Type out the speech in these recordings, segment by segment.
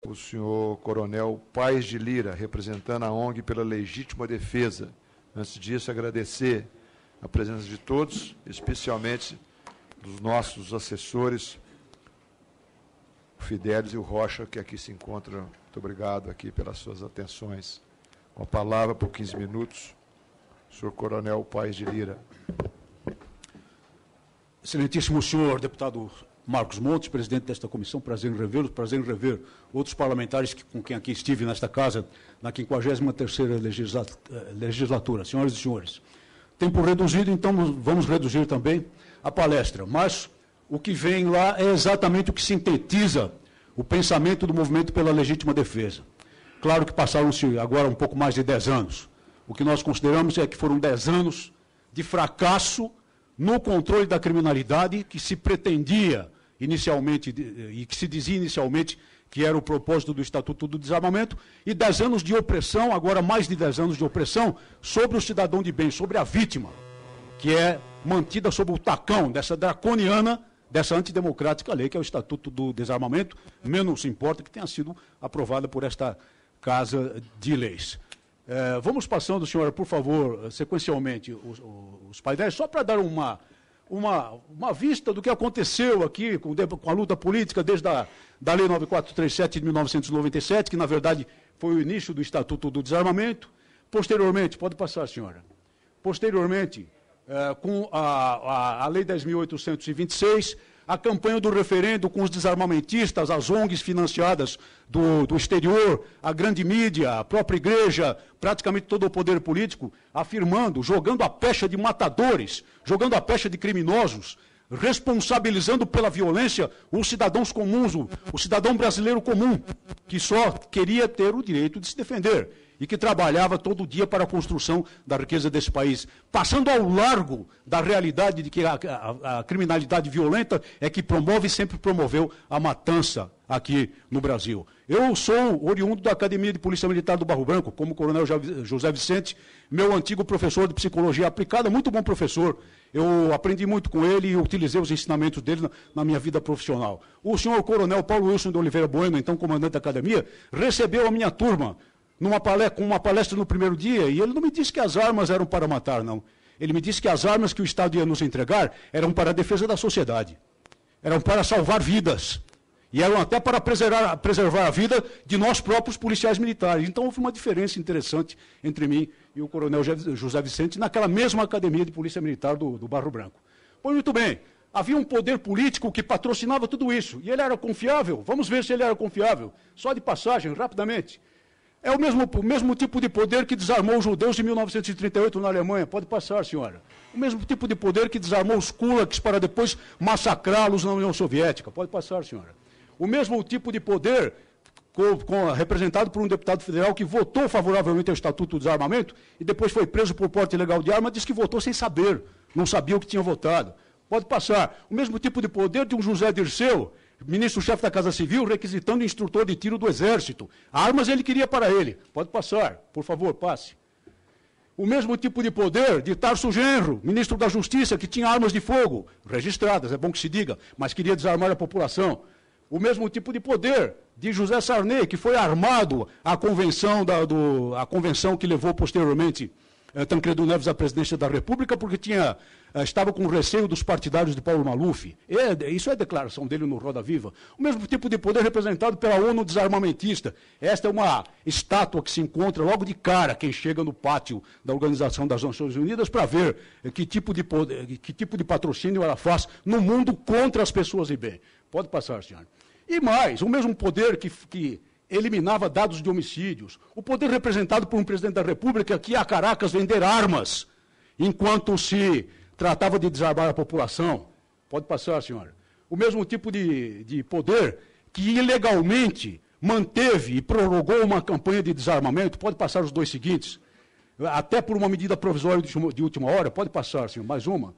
o senhor Coronel Paes de Lira, representando a ONG pela Legítima Defesa. Antes disso, agradecer a presença de todos, especialmente dos nossos assessores, o Fidelis e o Rocha, que aqui se encontram. Muito obrigado aqui pelas suas atenções. Com a palavra, por 15 minutos, o senhor Coronel Paes de Lira. Excelentíssimo senhor deputado Marcos Montes, presidente desta comissão, prazer em revê-lo, prazer em rever outros parlamentares com quem aqui estive nesta casa, na 53ª legislatura. Senhoras e senhores, tempo reduzido, então vamos reduzir também a palestra, mas o que vem lá é exatamente o que sintetiza o pensamento do movimento pela legítima defesa. Claro que passaram-se agora um pouco mais de 10 anos. O que nós consideramos é que foram 10 anos de fracasso no controle da criminalidade que se pretendia inicialmente, e que se dizia inicialmente que era o propósito do Estatuto do Desarmamento, e 10 anos de opressão, agora mais de 10 anos de opressão, sobre o cidadão de bem, sobre a vítima, que é mantida sob o tacão dessa draconiana, dessa antidemocrática lei, que é o Estatuto do Desarmamento, menos importa que tenha sido aprovada por esta Casa de Leis. Vamos passando, senhora, por favor, sequencialmente, os painéis, só para dar uma vista do que aconteceu aqui com a luta política desde a Lei 9437 de 1997, que, na verdade, foi o início do Estatuto do Desarmamento. Posteriormente, pode passar, senhora. Posteriormente, com a Lei 10.826, a campanha do referendo com os desarmamentistas, as ONGs financiadas do exterior, a grande mídia, a própria igreja, praticamente todo o poder político, afirmando, jogando a pecha de matadores, jogando a pecha de criminosos, responsabilizando pela violência os cidadãos comuns, o cidadão brasileiro comum, que só queria ter o direito de se defender e que trabalhava todo dia para a construção da riqueza desse país, passando ao largo da realidade de que a criminalidade violenta é que promove e sempre promoveu a matança aqui no Brasil. Eu sou oriundo da Academia de Polícia Militar do Barro Branco, como o Coronel José Vicente, meu antigo professor de Psicologia Aplicada, muito bom professor. Eu aprendi muito com ele e utilizei os ensinamentos dele na minha vida profissional. O senhor Coronel Paulo Wilson de Oliveira Bueno, então comandante da Academia, recebeu a minha turma com uma palestra no primeiro dia, e ele não me disse que as armas eram para matar, não. Ele me disse que as armas que o Estado ia nos entregar eram para a defesa da sociedade, eram para salvar vidas, e eram até para preservar a vida de nós próprios policiais militares. Então houve uma diferença interessante entre mim e o Coronel José Vicente naquela mesma Academia de Polícia Militar do Barro Branco. Pois muito bem, havia um poder político que patrocinava tudo isso, e ele era confiável. Vamos ver se ele era confiável. Só de passagem, rapidamente. É o mesmo tipo de poder que desarmou os judeus em 1938 na Alemanha. Pode passar, senhora. O mesmo tipo de poder que desarmou os kulaks para depois massacrá-los na União Soviética. Pode passar, senhora. O mesmo tipo de poder representado por um deputado federal que votou favoravelmente ao Estatuto do Desarmamento e depois foi preso por porte ilegal de arma, disse que votou sem saber, não sabia o que tinha votado. Pode passar. O mesmo tipo de poder de um José Dirceu, ministro-chefe da Casa Civil, requisitando instrutor de tiro do Exército. Armas ele queria para ele. Pode passar, por favor, passe. O mesmo tipo de poder de Tarso Genro, ministro da Justiça, que tinha armas de fogo, registradas, é bom que se diga, mas queria desarmar a população. O mesmo tipo de poder de José Sarney, que foi armado à convenção, a convenção que levou posteriormente Tancredo Neves à presidência da República, porque estava com receio dos partidários de Paulo Maluf. Isso é declaração dele no Roda Viva. O mesmo tipo de poder representado pela ONU desarmamentista. Esta é uma estátua que se encontra logo de cara quem chega no pátio da Organização das Nações Unidas para ver que tipo de patrocínio ela faz no mundo contra as pessoas de bem. Pode passar, senhora. E mais, o mesmo poder que eliminava dados de homicídios, o poder representado por um presidente da República que ia a Caracas vender armas, enquanto se tratava de desarmar a população. Pode passar, senhora. O mesmo tipo de poder que ilegalmente manteve e prorrogou uma campanha de desarmamento. Pode passar os dois seguintes. Até por uma medida provisória de última hora. Pode passar, senhor, mais uma.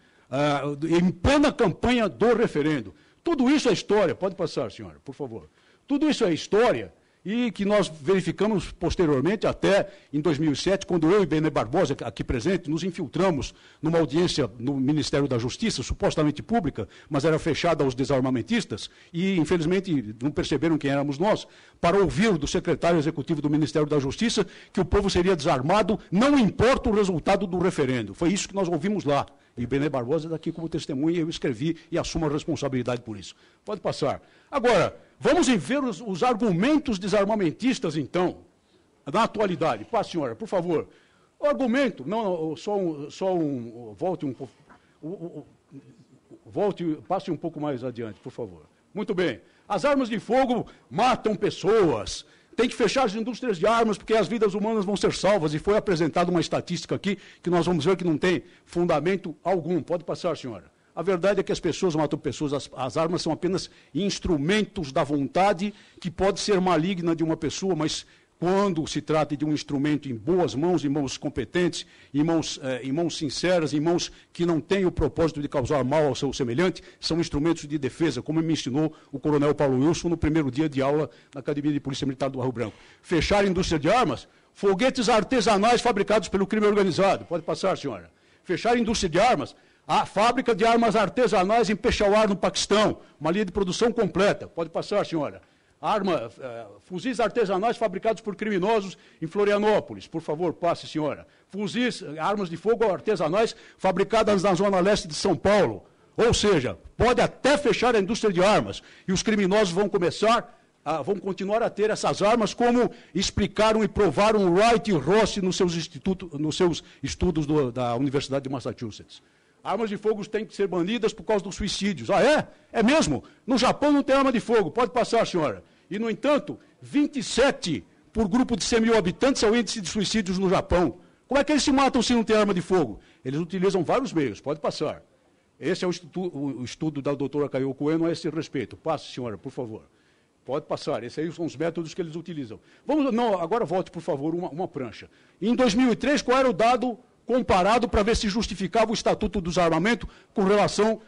Em plena campanha do referendo. Tudo isso é história. Pode passar, senhora, por favor. Tudo isso é história. e que nós verificamos posteriormente, até em 2007, quando eu e Benê Barbosa, aqui presente, nos infiltramos numa audiência no Ministério da Justiça, supostamente pública, mas era fechada aos desarmamentistas, e infelizmente não perceberam quem éramos nós, para ouvir do secretário executivo do Ministério da Justiça que o povo seria desarmado, não importa o resultado do referendo. Foi isso que nós ouvimos lá. E Benê Barbosa está aqui como testemunha, eu escrevi e assumo a responsabilidade por isso. Pode passar. Agora, vamos ver os argumentos desarmamentistas, então, na atualidade. Passe, senhora, por favor. O argumento, passe um pouco mais adiante, por favor. Muito bem. As armas de fogo matam pessoas. Tem que fechar as indústrias de armas, porque as vidas humanas vão ser salvas. E foi apresentada uma estatística aqui, que nós vamos ver que não tem fundamento algum. Pode passar, senhora. A verdade é que as pessoas matam pessoas, as armas são apenas instrumentos da vontade, que pode ser maligna de uma pessoa, mas quando se trata de um instrumento em boas mãos, em mãos competentes, em mãos sinceras, em mãos que não têm o propósito de causar mal ao seu semelhante, são instrumentos de defesa, como me ensinou o coronel Paulo Wilson no primeiro dia de aula na Academia de Polícia Militar do Barro Branco. Fechar a indústria de armas, foguetes artesanais fabricados pelo crime organizado. Pode passar, senhora. Fechar a indústria de armas, a fábrica de armas artesanais em Peshawar, no Paquistão, uma linha de produção completa. Pode passar, senhora. Fuzis artesanais fabricados por criminosos em Florianópolis. Por favor, passe, senhora. Fuzis, armas de fogo artesanais fabricadas na zona leste de São Paulo. Ou seja, pode até fechar a indústria de armas. E os criminosos vão continuar a ter essas armas, como explicaram e provaram Wright e Rossi nos seus estudos da Universidade de Massachusetts. Armas de fogo têm que ser banidas por causa dos suicídios. Ah, é? É mesmo? No Japão não tem arma de fogo. Pode passar, senhora. E, no entanto, 27 por grupo de 100 mil habitantes é o índice de suicídios no Japão. Como é que eles se matam se não tem arma de fogo? Eles utilizam vários meios. Pode passar. Esse é o estudo da doutora Kayoko Ueno a esse respeito. Passe, senhora, por favor. Pode passar. Esses aí são os métodos que eles utilizam. Agora volte, por favor, uma prancha. Em 2003, qual era o dado comparado para ver se justificava o Estatuto do Desarmamento com relação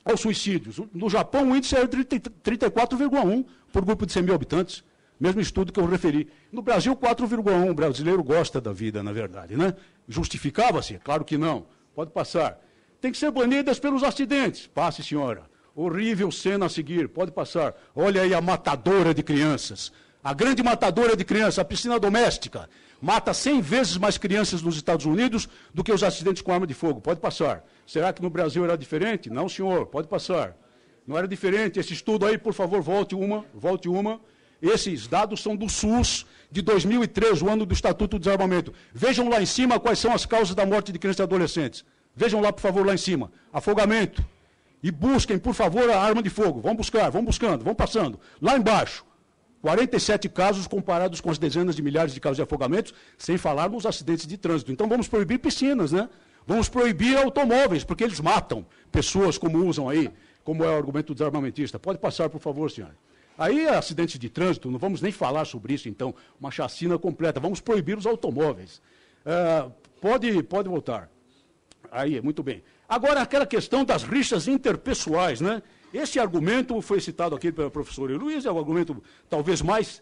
aos suicídios? No Japão, o índice era de 34,1 por grupo de 100 mil habitantes. Mesmo estudo que eu referi. No Brasil, 4,1. O brasileiro gosta da vida, na verdade, né? Justificava-se? Claro que não. Pode passar. Tem que ser banidas pelos acidentes. Passe, senhora. Horrível cena a seguir. Pode passar. Olha aí a matadora de crianças. A grande matadora de crianças, a piscina doméstica. Mata 100 vezes mais crianças nos Estados Unidos do que os acidentes com arma de fogo. Pode passar. Será que no Brasil era diferente? Não, senhor. Pode passar. Não era diferente. Esse estudo aí, por favor, volte uma. Esses dados são do SUS de 2003, o ano do Estatuto do Desarmamento. Vejam lá em cima quais são as causas da morte de crianças e adolescentes. Vejam lá, por favor, lá em cima. Afogamento. E busquem, por favor, a arma de fogo. Vão buscar, vão buscando, vão passando. Lá embaixo. 47 casos comparados com as dezenas de milhares de casos de afogamentos, sem falar nos acidentes de trânsito. Então vamos proibir piscinas, né? Vamos proibir automóveis, porque eles matam pessoas, como usam aí, como é o argumento do desarmamentista. Pode passar, por favor, senhora. Aí, acidentes de trânsito, não vamos nem falar sobre isso, então, uma chacina completa. Vamos proibir os automóveis. Pode voltar. Aí, muito bem. Agora, aquela questão das rixas interpessoais, né? Esse argumento foi citado aqui pela professora Heloísa, é o argumento talvez mais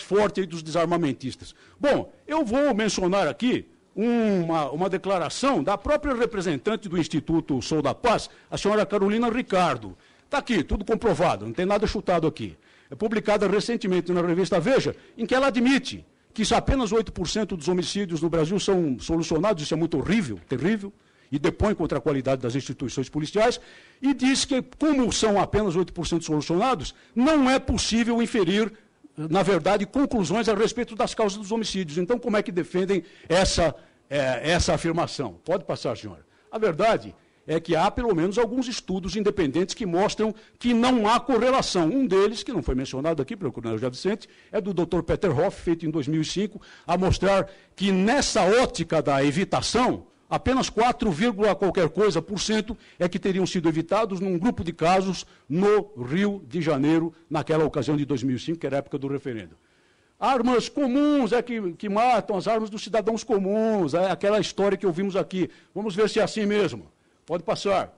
forte aí dos desarmamentistas. Bom, eu vou mencionar aqui uma declaração da própria representante do Instituto Sou da Paz, a senhora Carolina Ricardo. Está aqui, tudo comprovado, não tem nada chutado aqui. É publicada recentemente na revista Veja, em que ela admite que apenas 8% dos homicídios no Brasil são solucionados, isso é muito horrível, terrível, e depõe contra a qualidade das instituições policiais, e diz que, como são apenas 8% solucionados, não é possível inferir, na verdade, conclusões a respeito das causas dos homicídios. Então, como é que defendem essa afirmação? Pode passar, senhora. A verdade é que há, pelo menos, alguns estudos independentes que mostram que não há correlação. Um deles, que não foi mencionado aqui pelo coronel José Vicente, é do Dr. Peter Hoff, feito em 2005, a mostrar que, nessa ótica da evitação, apenas 4, qualquer coisa por cento é que teriam sido evitados num grupo de casos no Rio de Janeiro, naquela ocasião de 2005, que era a época do referendo. Armas comuns é que matam, as armas dos cidadãos comuns, é aquela história que ouvimos aqui. Vamos ver se é assim mesmo. Pode passar.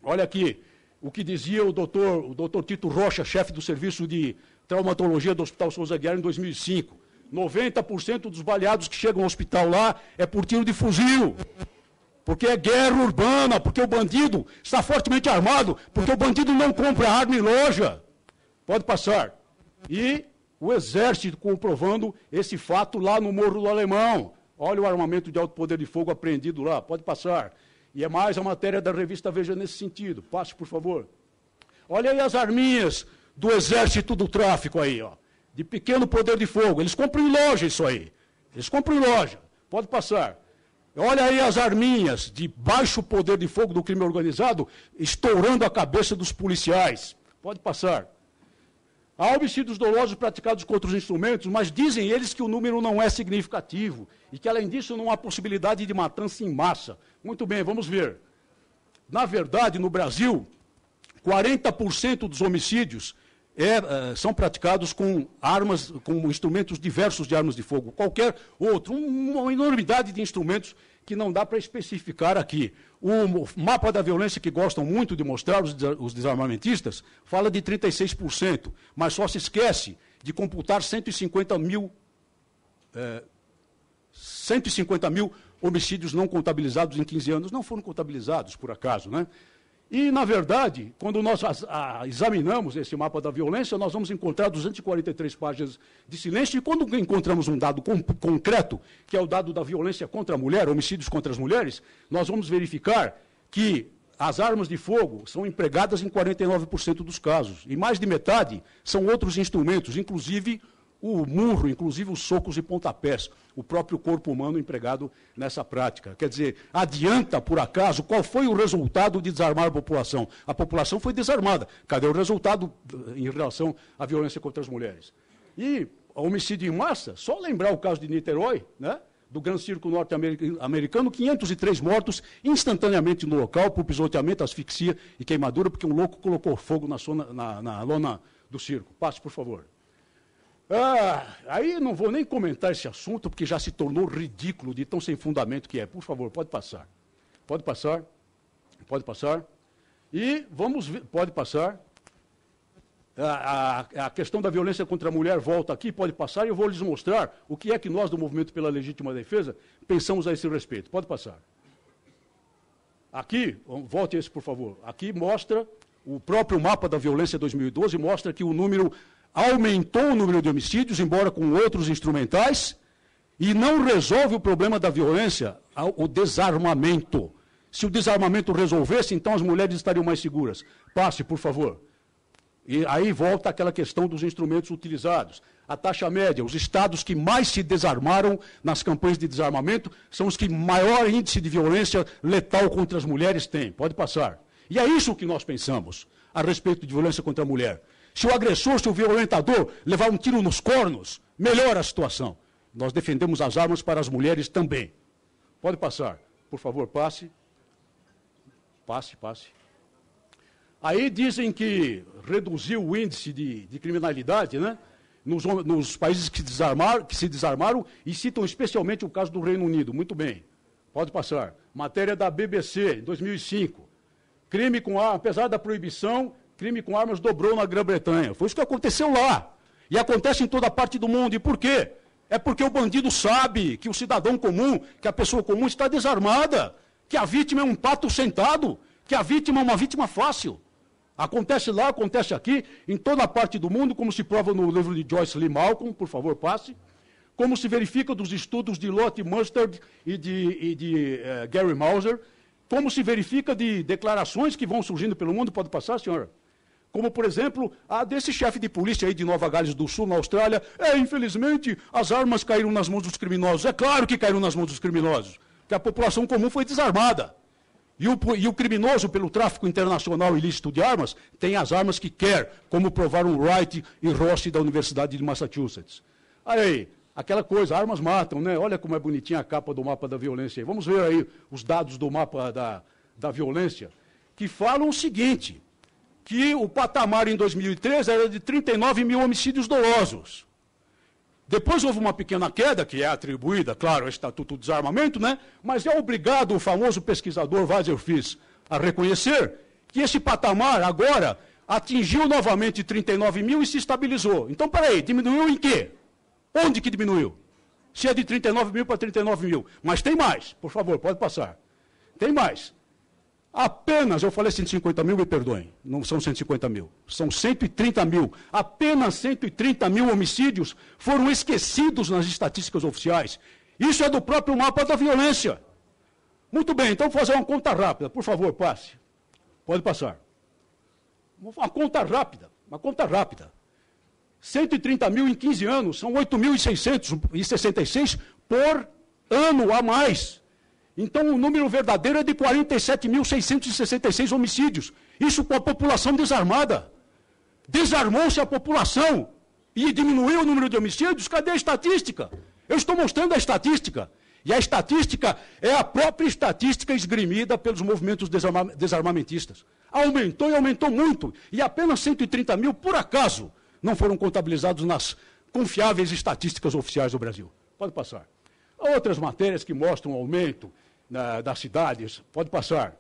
Olha aqui, o que dizia o doutor Tito Rocha, chefe do Serviço de traumatologia do Hospital Souza Aguiar em 2005. 90% dos baleados que chegam ao hospital lá é por tiro de fuzil. Porque é guerra urbana, porque o bandido está fortemente armado, porque o bandido não compra arma em loja. Pode passar. E o Exército comprovando esse fato lá no Morro do Alemão. Olha o armamento de alto poder de fogo apreendido lá. Pode passar. E é mais a matéria da revista Veja nesse sentido. Passe, por favor. Olha aí as arminhas do Exército do Tráfico aí, ó. De pequeno poder de fogo. Eles compram em loja isso aí. Eles compram em loja. Pode passar. Olha aí as arminhas de baixo poder de fogo do crime organizado estourando a cabeça dos policiais. Pode passar. Há homicídios dolosos praticados contra os instrumentos, mas dizem eles que o número não é significativo e que, além disso, não há possibilidade de matança em massa. Muito bem, vamos ver. Na verdade, no Brasil, 40% dos homicídios são praticados com armas, com instrumentos diversos de armas de fogo, qualquer outro, uma enormidade de instrumentos que não dá para especificar aqui. O mapa da violência que gostam muito de mostrar os desarmamentistas fala de 36%, mas só se esquece de computar 150 mil homicídios não contabilizados em 15 anos. Não foram contabilizados, por acaso, né? E, na verdade, quando nós examinamos esse mapa da violência, nós vamos encontrar 243 páginas de silêncio, e quando encontramos um dado concreto, que é o dado da violência contra a mulher, homicídios contra as mulheres, nós vamos verificar que as armas de fogo são empregadas em 49% dos casos, e mais de metade são outros instrumentos, inclusive o murro, inclusive os socos e pontapés, o próprio corpo humano empregado nessa prática. Quer dizer, adianta, por acaso, qual foi o resultado de desarmar a população? A população foi desarmada. Cadê o resultado em relação à violência contra as mulheres? E o homicídio em massa, só lembrar o caso de Niterói, né? Do Grande Circo Norte-Americano, 503 mortos instantaneamente no local por pisoteamento, asfixia e queimadura, porque um louco colocou fogo na lona do circo. Passe, por favor. Aí não vou nem comentar esse assunto, porque já se tornou ridículo de tão sem fundamento que é. Por favor, pode passar. Pode passar. Pode passar. E vamos ver, pode passar. A questão da violência contra a mulher volta aqui, pode passar, e eu vou lhes mostrar o que é que nós, do Movimento pela Legítima Defesa, pensamos a esse respeito. Pode passar. Aqui, volte esse, por favor. Aqui mostra o próprio mapa da violência 2012, mostra que aumentou o número de homicídios, embora com outros instrumentais, e não resolve o problema da violência, o desarmamento. Se o desarmamento resolvesse, então as mulheres estariam mais seguras. Passe, por favor. E aí volta aquela questão dos instrumentos utilizados. A taxa média, os estados que mais se desarmaram nas campanhas de desarmamento são os que maior índice de violência letal contra as mulheres têm. Pode passar. E é isso que nós pensamos a respeito de violência contra a mulher. Se o agressor, se o violentador levar um tiro nos cornos, melhora a situação. Nós defendemos as armas para as mulheres também. Pode passar. Por favor, passe. Passe. Aí dizem que reduziu o índice de criminalidade, né? Nos países que se desarmaram, e citam especialmente o caso do Reino Unido. Muito bem. Pode passar. Matéria da BBC, 2005. Crime com arma, apesar da proibição, crime com armas dobrou na Grã-Bretanha. Foi isso que aconteceu lá. E acontece em toda parte do mundo. E por quê? É porque o bandido sabe que o cidadão comum, que a pessoa comum está desarmada, que a vítima é um pato sentado, que a vítima é uma vítima fácil. Acontece lá, acontece aqui, em toda parte do mundo, como se prova no livro de Joyce Lee Malcolm, por favor, passe. Como se verifica dos estudos de Lottie Mustard e de Gary Mauser. Como se verifica de declarações que vão surgindo pelo mundo. Pode passar, senhora? Como, por exemplo, a desse chefe de polícia aí de Nova Gales do Sul, na Austrália. Infelizmente, as armas caíram nas mãos dos criminosos. É claro que caíram nas mãos dos criminosos, que a população comum foi desarmada. E o criminoso, pelo tráfico internacional ilícito de armas, tem as armas que quer, como provaram Wright e Rossi da Universidade de Massachusetts. Aí, aquela coisa, armas matam, né? Olha como é bonitinha a capa do mapa da violência aí. Vamos ver aí os dados do mapa da violência, que falam o seguinte, que o patamar em 2013 era de 39 mil homicídios dolosos. Depois houve uma pequena queda, que é atribuída, claro, ao Estatuto do Desarmamento, né? Mas é obrigado o famoso pesquisador Weiser Fils a reconhecer que esse patamar agora atingiu novamente 39 mil e se estabilizou. Então, peraí, diminuiu em quê? Onde que diminuiu? Se é de 39 mil para 39 mil. Mas tem mais, por favor, pode passar. Tem mais. Apenas, eu falei 150 mil, me perdoem, não são 150 mil, são 130 mil. Apenas 130 mil homicídios foram esquecidos nas estatísticas oficiais. Isso é do próprio mapa da violência. Muito bem, então vou fazer uma conta rápida, por favor, passe. Pode passar. Uma conta rápida, uma conta rápida. 130 mil em 15 anos, são 8.666 por ano a mais. Então, o número verdadeiro é de 47.666 homicídios. Isso com a população desarmada. Desarmou-se a população e diminuiu o número de homicídios. Cadê a estatística? Eu estou mostrando a estatística. E a estatística é a própria estatística esgrimida pelos movimentos desarmamentistas. Aumentou e aumentou muito. E apenas 130 mil, por acaso, não foram contabilizados nas confiáveis estatísticas oficiais do Brasil. Pode passar. Outras matérias que mostram o aumento das cidades, pode passar.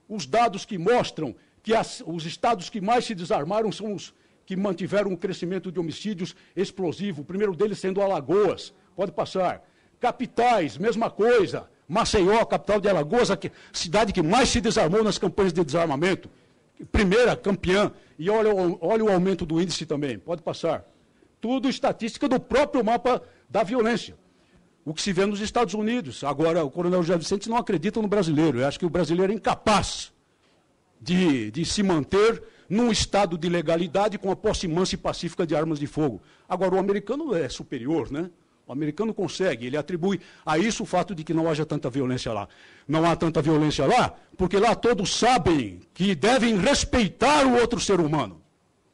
Os dados que mostram que os estados que mais se desarmaram são os que mantiveram um crescimento de homicídios explosivo, o primeiro deles sendo Alagoas, pode passar. Capitais, mesma coisa. Maceió, capital de Alagoas, a cidade que mais se desarmou nas campanhas de desarmamento. Primeira campeã. E olha o aumento do índice também, pode passar. Tudo estatística do próprio mapa da violência. O que se vê nos Estados Unidos. Agora, o coronel José Vicente não acredita no brasileiro. Eu acho que o brasileiro é incapaz de se manter num estado de legalidade com a posse mansa e pacífica de armas de fogo. Agora, o americano é superior, né? O americano consegue, ele atribui a isso o fato de que não haja tanta violência lá. Não há tanta violência lá, porque lá todos sabem que devem respeitar o outro ser humano.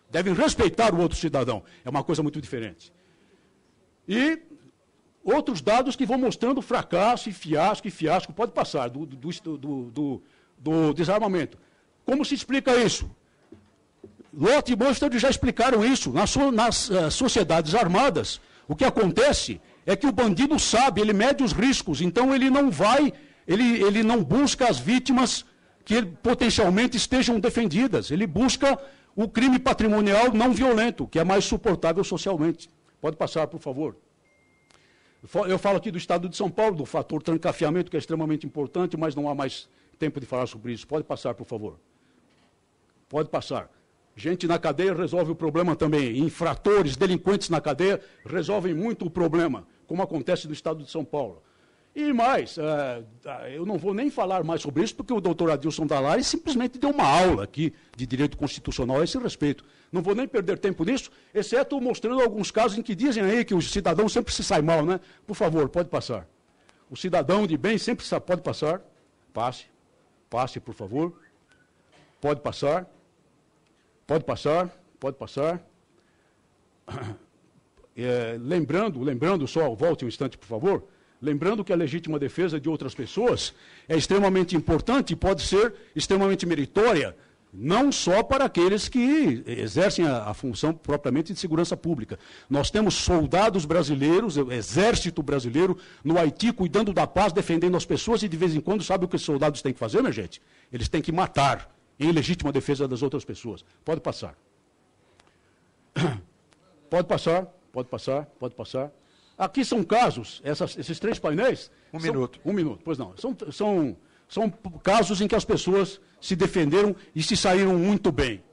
Devem respeitar o outro cidadão. É uma coisa muito diferente. E outros dados que vão mostrando fracasso e fiasco, pode passar, do desarmamento. Como se explica isso? Lott e Mostert já explicaram isso. Nas sociedades armadas, o que acontece é que o bandido sabe, ele mede os riscos, então ele não ele não busca as vítimas que potencialmente estejam defendidas. Ele busca o crime patrimonial não violento, que é mais suportável socialmente. Pode passar, por favor. Eu falo aqui do Estado de São Paulo, do fator trancafiamento, que é extremamente importante, mas não há mais tempo de falar sobre isso. Pode passar, por favor. Pode passar. Gente na cadeia resolve o problema também. Infratores, delinquentes na cadeia resolvem muito o problema, como acontece no Estado de São Paulo. E mais, eu não vou nem falar mais sobre isso, porque o doutor Adilson Dallari simplesmente deu uma aula aqui de direito constitucional a esse respeito. Não vou nem perder tempo nisso, exceto mostrando alguns casos em que dizem aí que o cidadão sempre se sai mal, né? Por favor, pode passar. O cidadão de bem sempre pode passar. Passe, por favor. Pode passar. Pode passar. Lembrando só, volte um instante, por favor. Lembrando que a legítima defesa de outras pessoas é extremamente importante e pode ser extremamente meritória, não só para aqueles que exercem a função propriamente de segurança pública. Nós temos soldados brasileiros, exército brasileiro, no Haiti, cuidando da paz, defendendo as pessoas, e de vez em quando, sabe o que os soldados têm que fazer, minha gente? Eles têm que matar, em legítima defesa das outras pessoas. Pode passar. Pode passar. Aqui são casos, esses três painéis... Um minuto, pois não. São casos em que as pessoas se defenderam e se saíram muito bem.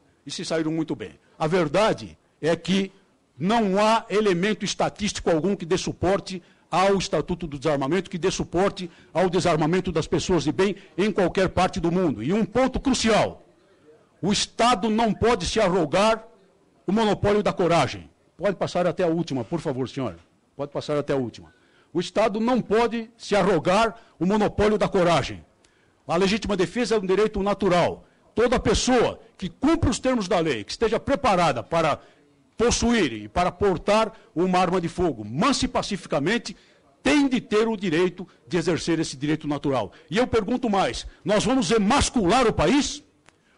A verdade é que não há elemento estatístico algum que dê suporte ao Estatuto do Desarmamento, que dê suporte ao desarmamento das pessoas de bem em qualquer parte do mundo. E um ponto crucial, o Estado não pode se arrogar o monopólio da coragem. Pode passar até a última, por favor, senhora. Pode passar até a última. O Estado não pode se arrogar o monopólio da coragem. A legítima defesa é um direito natural. Toda pessoa que cumpra os termos da lei, que esteja preparada para possuir e para portar uma arma de fogo, mansa e pacificamente, tem de ter o direito de exercer esse direito natural. E eu pergunto mais, nós vamos emascular o país?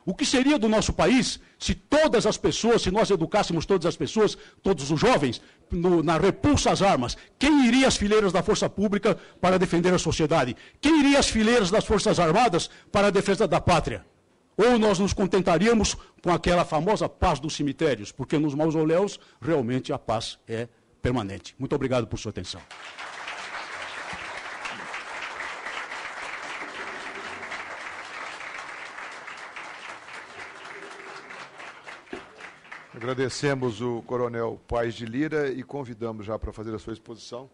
O que seria do nosso país se todas as pessoas, se nós educássemos todas as pessoas, todos os jovens, na repulsa às armas? Quem iria às fileiras da força pública para defender a sociedade? Quem iria às fileiras das forças armadas para a defesa da pátria? ou nós nos contentaríamos com aquela famosa paz dos cemitérios, porque nos mausoléus realmente a paz é permanente. Muito obrigado por sua atenção. Agradecemos o coronel Paes de Lira e convidamos já para fazer a sua exposição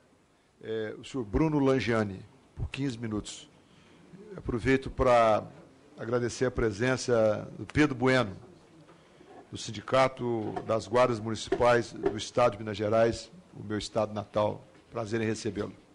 o senhor Bruno Langiani, por 15 minutos. Aproveito para agradecer a presença do Pedro Bueno, do Sindicato das Guardas Municipais do Estado de Minas Gerais, o meu estado natal. Prazer em recebê-lo.